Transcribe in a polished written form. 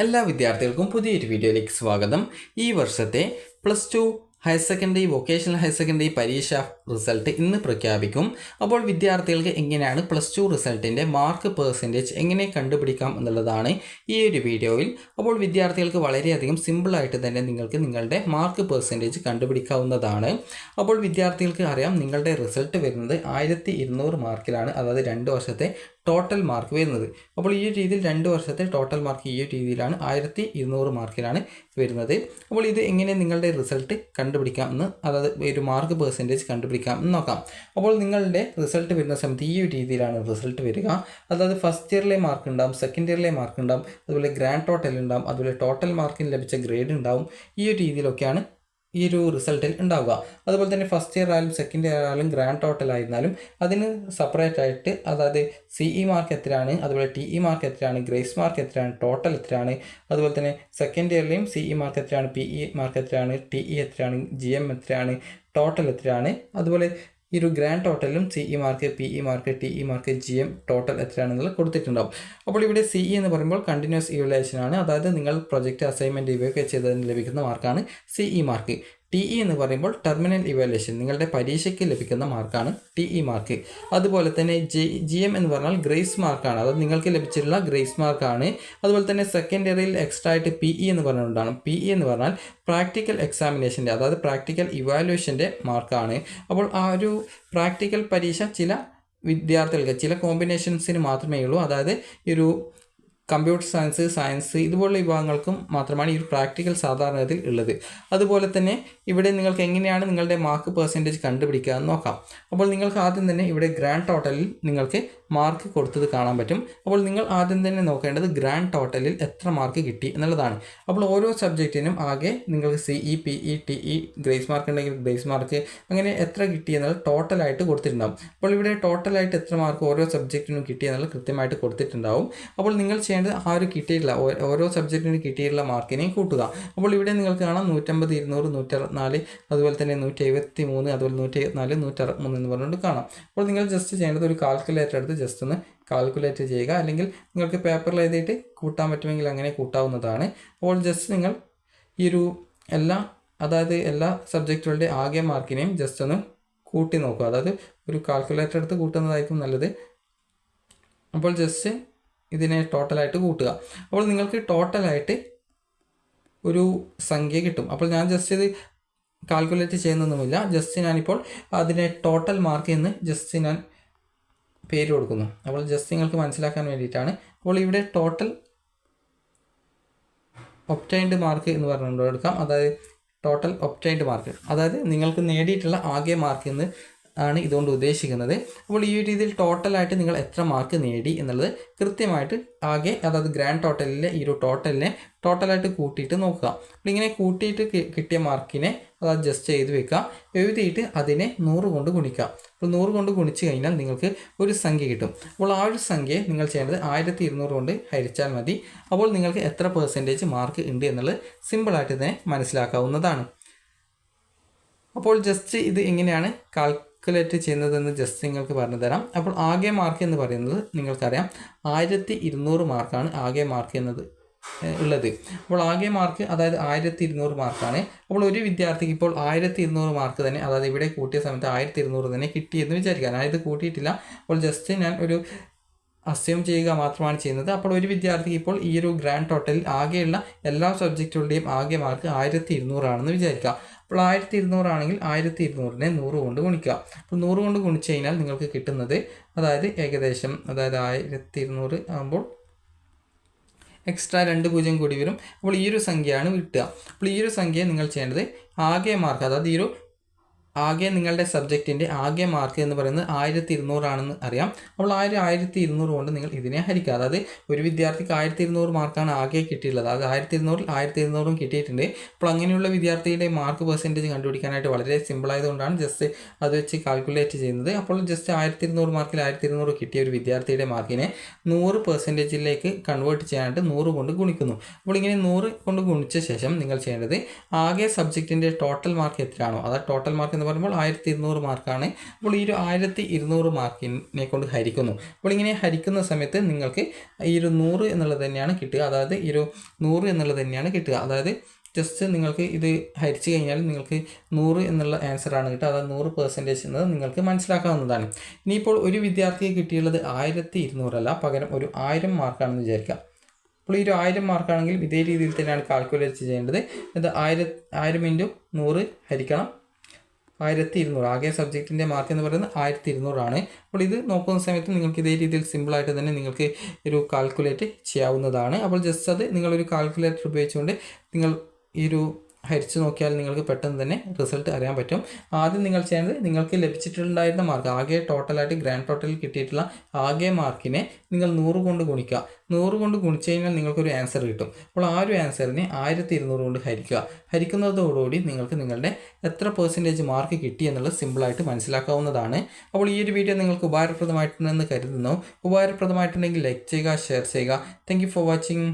എല്ലാ വിദ്യാർത്ഥികൾക്കും പുതിയൊരു വീഡിയോയിലേക്ക് സ്വാഗതം. ഈ വർഷത്തെ +2 higher secondary, vocational higher secondary പരീക്ഷ റിസൾട്ട് ഇന്ന് പ്രഖ്യാപിക്കും. അപ്പോൾ വിദ്യാർത്ഥികൾക്ക് എങ്ങനെയാണ് +2 റിസൾട്ടിൻ്റെ മാർക്ക് പെർസെൻറ്റേജ് എങ്ങനെ കണ്ടുപിടിക്കാം എന്നുള്ളതാണ് ഈ ഒരു വീഡിയോയിൽ. അപ്പോൾ വിദ്യാർത്ഥികൾക്ക് വളരെയധികം സിമ്പിളായിട്ട് തന്നെ നിങ്ങൾക്ക് നിങ്ങളുടെ മാർക്ക് പെർസെൻറ്റേജ് കണ്ടുപിടിക്കാവുന്നതാണ്. അപ്പോൾ വിദ്യാർത്ഥികൾക്ക് അറിയാം, നിങ്ങളുടെ റിസൾട്ട് വരുന്നത് 1200 മാർക്കിലാണ്, അതായത് 2 വർഷത്തെ ടോട്ടൽ മാർക്ക് വരുന്നത്. അപ്പോൾ ഈ ഒരു രീതിയിൽ 2 വർഷത്തെ ടോട്ടൽ മാർക്ക് ഈ ഒരു രീതിയിലാണ് 1200 മാർക്കിലാണ് വരുന്നത്. അപ്പോൾ ഇത് എങ്ങനെ നിങ്ങളുടെ റിസൾട്ട് കണ്ടുപിടിക്കാം എന്ന്, അതായത് ഒരു മാർക്ക് പെർസെൻറ്റേജ് കണ്ടുപിടിക്കാം എന്ന് നോക്കാം. അപ്പോൾ നിങ്ങളുടെ റിസൾട്ട് വരുന്ന സമയത്ത് ഈ ഒരു രീതിയിലാണ് റിസൾട്ട് വരിക. അതായത് ഫസ്റ്റ് ഇയറിലെ മാർക്ക് ഉണ്ടാവും, സെക്കൻഡ് ഇയറിലെ മാർക്ക് ഉണ്ടാവും, അതുപോലെ ഗ്രാൻഡ് ടോട്ടൽ ഉണ്ടാവും, അതുപോലെ ടോട്ടൽ മാർക്കിന് ലഭിച്ച ഗ്രേഡ് ഉണ്ടാവും. ഈ ഒരു രീതിയിലൊക്കെയാണ് ഈ ഒരു റിസൾട്ടിൽ ഉണ്ടാവുക. അതുപോലെ തന്നെ ഫസ്റ്റ് ഇയർ ആയാലും സെക്കൻഡ് ഇയർ ആയാലും ഗ്രാൻഡ് ടോട്ടൽ ആയിരുന്നാലും അതിന് സെപ്പറേറ്റ് ആയിട്ട്, അതായത് CE മാർക്ക് എത്രയാണ്, അതുപോലെ TE മാർക്ക് എത്രയാണ്, ഗ്രേസ് മാർക്ക് എത്രയാണ്, ടോട്ടൽ എത്രയാണ്, അതുപോലെ തന്നെ സെക്കൻഡ് ഇയറിലെയും CE മാർക്ക് എത്രയാണ്, PE മാർക്ക് എത്രയാണ്, TE എത്രയാണ്, GM എത്രയാണ്, ടോട്ടൽ എത്രയാണ്, അതുപോലെ ഈ ഒരു ഗ്രാൻഡ് ടോട്ടലിലും CE mark, PE mark, TE mark, GM total എത്രയാണെന്നുള്ളത് കൊടുത്തിട്ടുണ്ടാവും. അപ്പോൾ ഇവിടെ CE എന്ന് പറയുമ്പോൾ കണ്ടിന്യൂസ് ഇവാലുവേഷൻ ആണ്, അതായത് നിങ്ങൾ പ്രൊജക്റ്റ് അസൈൻമെൻറ്റ് ഇവയൊക്കെ ചെയ്തതിന് ലഭിക്കുന്ന മാർക്കാണ് CE മാർക്ക്. TE എന്ന് പറയുമ്പോൾ ടെർമിനൽ ഇവാലുവേഷൻ, നിങ്ങളുടെ പരീക്ഷയ്ക്ക് ലഭിക്കുന്ന മാർക്കാണ് TE മാർക്ക്. അതുപോലെ തന്നെ GM എന്ന് പറഞ്ഞാൽ ഗ്രേസ് മാർക്കാണ്, അതായത് നിങ്ങൾക്ക് ലഭിച്ചിട്ടുള്ള ഗ്രേസ് മാർക്കാണ്. അതുപോലെ തന്നെ സെക്കൻഡ് ഇയറിൽ എക്സ്ട്രാ ആയിട്ട് PE എന്ന് പറഞ്ഞുകൊണ്ടാണ്. PE എന്ന് പറഞ്ഞാൽ പ്രാക്ടിക്കൽ എക്സാമിനേഷൻ്റെ, അതായത് പ്രാക്ടിക്കൽ ഇവാലുവേഷൻ്റെ മാർക്കാണ്. അപ്പോൾ ആ ഒരു പ്രാക്ടിക്കൽ പരീക്ഷ ചില വിദ്യാർത്ഥികൾക്ക് ചില കോമ്പിനേഷൻസിന് മാത്രമേ ഉള്ളൂ, അതായത് ഈ ഒരു കമ്പ്യൂട്ടർ സയൻസ് ഇതുപോലുള്ള വിഭാഗങ്ങൾക്കും മാത്രമാണ് ഈ ഒരു പ്രാക്ടിക്കൽ സാധാരണത്തിൽ ഉള്ളത്. അതുപോലെ തന്നെ ഇവിടെ നിങ്ങൾക്ക് എങ്ങനെയാണ് നിങ്ങളുടെ മാർക്ക് പെർസെൻറ്റേജ് കണ്ടുപിടിക്കുക എന്ന് നോക്കാം. അപ്പോൾ നിങ്ങൾക്ക് ആദ്യം തന്നെ ഇവിടെ ഗ്രാൻഡ് ടോട്ടലിൽ നിങ്ങൾക്ക് മാർക്ക് കൊടുത്തത് കാണാൻ പറ്റും. അപ്പോൾ നിങ്ങൾ ആദ്യം തന്നെ നോക്കേണ്ടത് ഗ്രാൻഡ് ടോട്ടലിൽ എത്ര മാർക്ക് കിട്ടി എന്നുള്ളതാണ്. അപ്പോൾ ഓരോ സബ്ജക്റ്റിനും ആകെ നിങ്ങൾക്ക് CE, PE, TE, grace mark ഉണ്ടെങ്കിൽ ഗ്രേസ് മാർക്ക്, അങ്ങനെ എത്ര കിട്ടി എന്നുള്ളത് ടോട്ടലായിട്ട് കൊടുത്തിട്ടുണ്ടാവും. അപ്പോൾ ഇവിടെ ടോട്ടലായിട്ട് എത്ര മാർക്ക് ഓരോ സബ്ജക്റ്റിനും കിട്ടി എന്നുള്ളത് കൃത്യമായിട്ട് കൊടുത്തിട്ടുണ്ടാവും. അപ്പോൾ നിങ്ങൾ ചെയ്യേണ്ടത് ആ ഒരു കിട്ടിയിട്ടുള്ള ഓരോ സബ്ജക്റ്റിനും കിട്ടിയിട്ടുള്ള മാർക്കിനെയും കൂട്ടുക. അപ്പോൾ ഇവിടെ നിങ്ങൾക്ക് കാണാം 150, 200, 164, അതുപോലെ തന്നെ 173, അതുപോലെ 174, 163 എന്ന് പറഞ്ഞുകൊണ്ട് കാണാം. അപ്പോൾ നിങ്ങൾ ജസ്റ്റ് ചെയ്യേണ്ടത് ഒരു കാൽക്കുലേറ്റർ എടുത്ത് ജസ്റ്റ് ഒന്ന് കാൽക്കുലേറ്റ് ചെയ്യുക, അല്ലെങ്കിൽ നിങ്ങൾക്ക് പേപ്പറിൽ എഴുതിയിട്ട് കൂട്ടാൻ പറ്റുമെങ്കിൽ അങ്ങനെ കൂട്ടാവുന്നതാണ്. അപ്പോൾ ജസ്റ്റ് നിങ്ങൾ ഈ ഒരു അതായത് എല്ലാ സബ്ജക്റ്റുകളുടെ ആകെ മാർക്കിനെയും ജസ്റ്റ് ഒന്ന് കൂട്ടി നോക്കുക, അതായത് ഒരു കാൽക്കുലേറ്റർ എടുത്ത് കൂട്ടുന്നതായിരിക്കും നല്ലത്. അപ്പോൾ ജസ്റ്റ് ഇതിനെ ടോട്ടലായിട്ട് കൂട്ടുക. അപ്പോൾ നിങ്ങൾക്ക് ടോട്ടലായിട്ട് ഒരു സംഖ്യ കിട്ടും. അപ്പോൾ ഞാൻ ജസ്റ്റ് ഇത് കാൽക്കുലേറ്റ് ചെയ്യുന്നൊന്നുമില്ല, ജസ്റ്റ് ഞാനിപ്പോൾ അതിനെ ടോട്ടൽ മാർക്ക് എന്ന് ജസ്റ്റ് ഞാൻ പേര് കൊടുക്കുന്നു. അപ്പോൾ ജസ്റ്റ് നിങ്ങൾക്ക് മനസ്സിലാക്കാൻ വേണ്ടിയിട്ടാണ്. അപ്പോൾ ഇവിടെ ടോട്ടൽ ഒബ്റ്റൈൻഡ് മാർക്ക് എന്ന് പറഞ്ഞുകൊണ്ട് എടുക്കാം, അതായത് ടോട്ടൽ ഒബ്റ്റൈൻഡ് മാർക്ക്, അതായത് നിങ്ങൾക്ക് നേടിയിട്ടുള്ള ആകെ മാർക്ക് എന്ന് ആണ് ഇതുകൊണ്ട് ഉദ്ദേശിക്കുന്നത്. അപ്പോൾ ഈ രീതിയിൽ ടോട്ടലായിട്ട് നിങ്ങൾ എത്ര മാർക്ക് നേടി എന്നുള്ളത് കൃത്യമായിട്ട് ആകെ, അതായത് ഗ്രാൻഡ് ടോട്ടലിലെ ഈ ഒരു ടോട്ടലിനെ ടോട്ടലായിട്ട് കൂട്ടിയിട്ട് നോക്കുക. അപ്പോൾ ഇങ്ങനെ കൂട്ടിയിട്ട് കിട്ടിയ മാർക്കിനെ അതായത് ജസ്റ്റ് ചെയ്ത് വെക്കുക, എഴുതിയിട്ട് അതിനെ 100 കൊണ്ട് ഗുണിക്കുക. അപ്പോൾ 100 കൊണ്ട് ഗുണിച്ച് കഴിഞ്ഞാൽ നിങ്ങൾക്ക് ഒരു സംഖ്യ കിട്ടും. അപ്പോൾ ആ ഒരു സംഖ്യയെ നിങ്ങൾ ചെയ്യേണ്ടത് 1200 കൊണ്ട് ഹരിച്ചാൽ മതി. അപ്പോൾ നിങ്ങൾക്ക് എത്ര പെർസെൻറ്റേജ് മാർക്ക് ഉണ്ട് എന്നുള്ളത് സിമ്പിളായിട്ട് തന്നെ മനസ്സിലാക്കാവുന്നതാണ്. അപ്പോൾ ജസ്റ്റ് ഇത് എങ്ങനെയാണ് കാൽക്കുലേറ്റ് ചെയ്യുന്നതെന്ന് ജസ്റ്റ് നിങ്ങൾക്ക് പറഞ്ഞു തരാം. അപ്പോൾ ആകെ മാർക്ക് എന്ന് പറയുന്നത് നിങ്ങൾക്കറിയാം 1200 മാർക്കാണ് ആകെ മാർക്ക് എന്നത് ഉള്ളത്. അപ്പോൾ ആകെ മാർക്ക് അതായത് 1200 മാർക്കാണ്. അപ്പോൾ ഒരു വിദ്യാർത്ഥിക്ക് ഇപ്പോൾ 1200 മാർക്ക് തന്നെ, അതായത് ഇവിടെ കൂട്ടിയ സമയത്ത് 1200 തന്നെ കിട്ടിയെന്ന് വിചാരിക്കുക. ഞാനിത് കൂട്ടിയിട്ടില്ല, അപ്പോൾ ജസ്റ്റ് ഞാൻ ഒരു അസ്യൂം ചെയ്യുക മാത്രമാണ് ചെയ്യുന്നത്. അപ്പോൾ ഒരു വിദ്യാർത്ഥിക്ക് ഇപ്പോൾ ഈ ഒരു ഗ്രാൻഡ് ടോട്ടലിൽ ആകെയുള്ള എല്ലാ സബ്ജക്റ്റുകളുടെയും ആകെ മാർക്ക് 1200 ആണെന്ന് വിചാരിക്കുക. അപ്പോൾ 1200 ആണെങ്കിൽ 1200നെ 100 കൊണ്ട് ഗുണിക്കുക. അപ്പോൾ 100 കൊണ്ട് ഗുണിച്ച് കഴിഞ്ഞാൽ നിങ്ങൾക്ക് കിട്ടുന്നത്, അതായത് ഏകദേശം, അതായത് 1200 ആകുമ്പോൾ എക്സ്ട്രാ 2 0 കൂടി വരും. അപ്പോൾ ഈ ഒരു സംഖ്യയാണ് കിട്ടുക. അപ്പോൾ ഈ ഒരു സംഖ്യ നിങ്ങൾ ചെയ്യേണ്ടത് ആകെ മാർക്ക്, അതായത് ഈ ഒരു ആകെ നിങ്ങളുടെ സബ്ജക്റ്റിൻ്റെ ആകെ മാർക്ക് എന്ന് പറയുന്നത് 1200 ആണെന്ന് അറിയാം. അപ്പോൾ 1200 കൊണ്ട് നിങ്ങൾ ഇതിനെ ഹരിക്കുക. അതായത് ഒരു വിദ്യാർത്ഥിക്ക് 1200 മാർക്കാണ് ആകെ കിട്ടിയിട്ടുള്ളത്, അതായത് 1200ൽ 1200 കിട്ടിയിട്ടുണ്ട്. അപ്പോൾ അങ്ങനെയുള്ള വിദ്യാർത്ഥിയുടെ മാർക്ക് പെർസെൻറ്റേജ് കണ്ടുപിടിക്കാനായിട്ട് വളരെ സിമ്പിളായതുകൊണ്ടാണ് ജസ്റ്റ് അത് വെച്ച് കാൽക്കുലേറ്റ് ചെയ്യുന്നത്. അപ്പോൾ ജസ്റ്റ് 1200 മാർക്കിൽ 1200 കിട്ടിയ ഒരു വിദ്യാർത്ഥിയുടെ മാർക്കിനെ 100% കൺവേർട്ട് ചെയ്യാനായിട്ട് 100 കൊണ്ട് ഗുണിക്കുന്നു. അപ്പോൾ ഇങ്ങനെ 100 കൊണ്ട് ഗുണിച്ച ശേഷം നിങ്ങൾ ചെയ്യേണ്ടത് ആകെ സബ്ജക്റ്റിൻ്റെ ടോട്ടൽ മാർക്ക് എത്രയാണോ, അതായത് ടോട്ടൽ മാർക്ക് എന്ന് പറയുമ്പോൾ 1200 മാർക്കാണ്. അപ്പോൾ ഈ ഒരു 1200 മാർക്കിനെ കൊണ്ട് ഹരിക്കുന്നു. അപ്പോൾ ഇങ്ങനെ ഹരിക്കുന്ന സമയത്ത് നിങ്ങൾക്ക് ഈ ഒരു 100 എന്നുള്ളത് തന്നെയാണ് കിട്ടുക. അതായത് ഈ ഒരു 100 എന്നുള്ളത് തന്നെയാണ് കിട്ടുക. അതായത് ജസ്റ്റ് നിങ്ങൾക്ക് ഇത് ഹരിച്ചു കഴിഞ്ഞാൽ നിങ്ങൾക്ക് 100 എന്നുള്ള ആൻസറാണ് കിട്ടുക. അതായത് 100% എന്നത് നിങ്ങൾക്ക് മനസ്സിലാക്കാവുന്നതാണ്. ഇനിയിപ്പോൾ ഒരു വിദ്യാർത്ഥിക്ക് കിട്ടിയുള്ളത് 1200 അല്ല, പകരം ഒരു 1000 മാർക്കാണെന്ന് വിചാരിക്കുക. അപ്പോൾ ഈ ഒരു 1000 മാർക്കാണെങ്കിൽ ഇതേ രീതിയിൽ തന്നെയാണ് കാൽക്കുലേറ്റ് ചെയ്യേണ്ടത്. ഇത് 1000 ഇൻറ്റു 100 ഹരിക്കണം 1200. ആകെ സബ്ജക്റ്റിൻ്റെ മാർക്ക് എന്ന് പറയുന്നത് 1200 ആണ്. അപ്പോൾ ഇത് നോക്കുന്ന സമയത്ത് നിങ്ങൾക്ക് ഇതേ രീതിയിൽ സിമ്പിളായിട്ട് തന്നെ നിങ്ങൾക്ക് ഒരു കാൽക്കുലേറ്റ് ചെയ്യാവുന്നതാണ്. അപ്പോൾ ജസ്റ്റ് അത് നിങ്ങളൊരു കാൽക്കുലേറ്റർ ഉപയോഗിച്ചുകൊണ്ട് നിങ്ങൾ ഈ ഒരു ഹരിച്ചു നോക്കിയാൽ നിങ്ങൾക്ക് പെട്ടെന്ന് തന്നെ റിസൾട്ട് അറിയാൻ പറ്റും. ആദ്യം നിങ്ങൾ ചെയ്യേണ്ടത് നിങ്ങൾക്ക് ലഭിച്ചിട്ടുണ്ടായിരുന്ന മാർക്ക്, ആകെ ടോട്ടലായിട്ട് ഗ്രാൻഡ് ടോട്ടലിൽ കിട്ടിയിട്ടുള്ള ആകെ മാർക്കിനെ നിങ്ങൾ 100 കൊണ്ട് ഗുണിക്കുക. 100 കൊണ്ട് ഗുണിച്ചു കഴിഞ്ഞാൽ നിങ്ങൾക്കൊരു ആൻസർ കിട്ടും. അപ്പോൾ ആ ഒരു ആൻസറിനെ 1200 കൊണ്ട് ഹരിക്കുക. ഹരിക്കുന്നതോടുകൂടി നിങ്ങൾക്ക് നിങ്ങളുടെ എത്ര പെർസെൻറ്റേജ് മാർക്ക് കിട്ടി എന്നുള്ളത് സിമ്പിളായിട്ട് മനസ്സിലാക്കാവുന്നതാണ്. അപ്പോൾ ഈ ഒരു വീഡിയോ നിങ്ങൾക്ക് ഉപകാരപ്രദമായിട്ടുണ്ടെന്ന് കരുതുന്നു. ഉപകാരപ്രദമായിട്ടുണ്ടെങ്കിൽ ലൈക്ക് ചെയ്യുക, ഷെയർ ചെയ്യുക. Thank you for watching.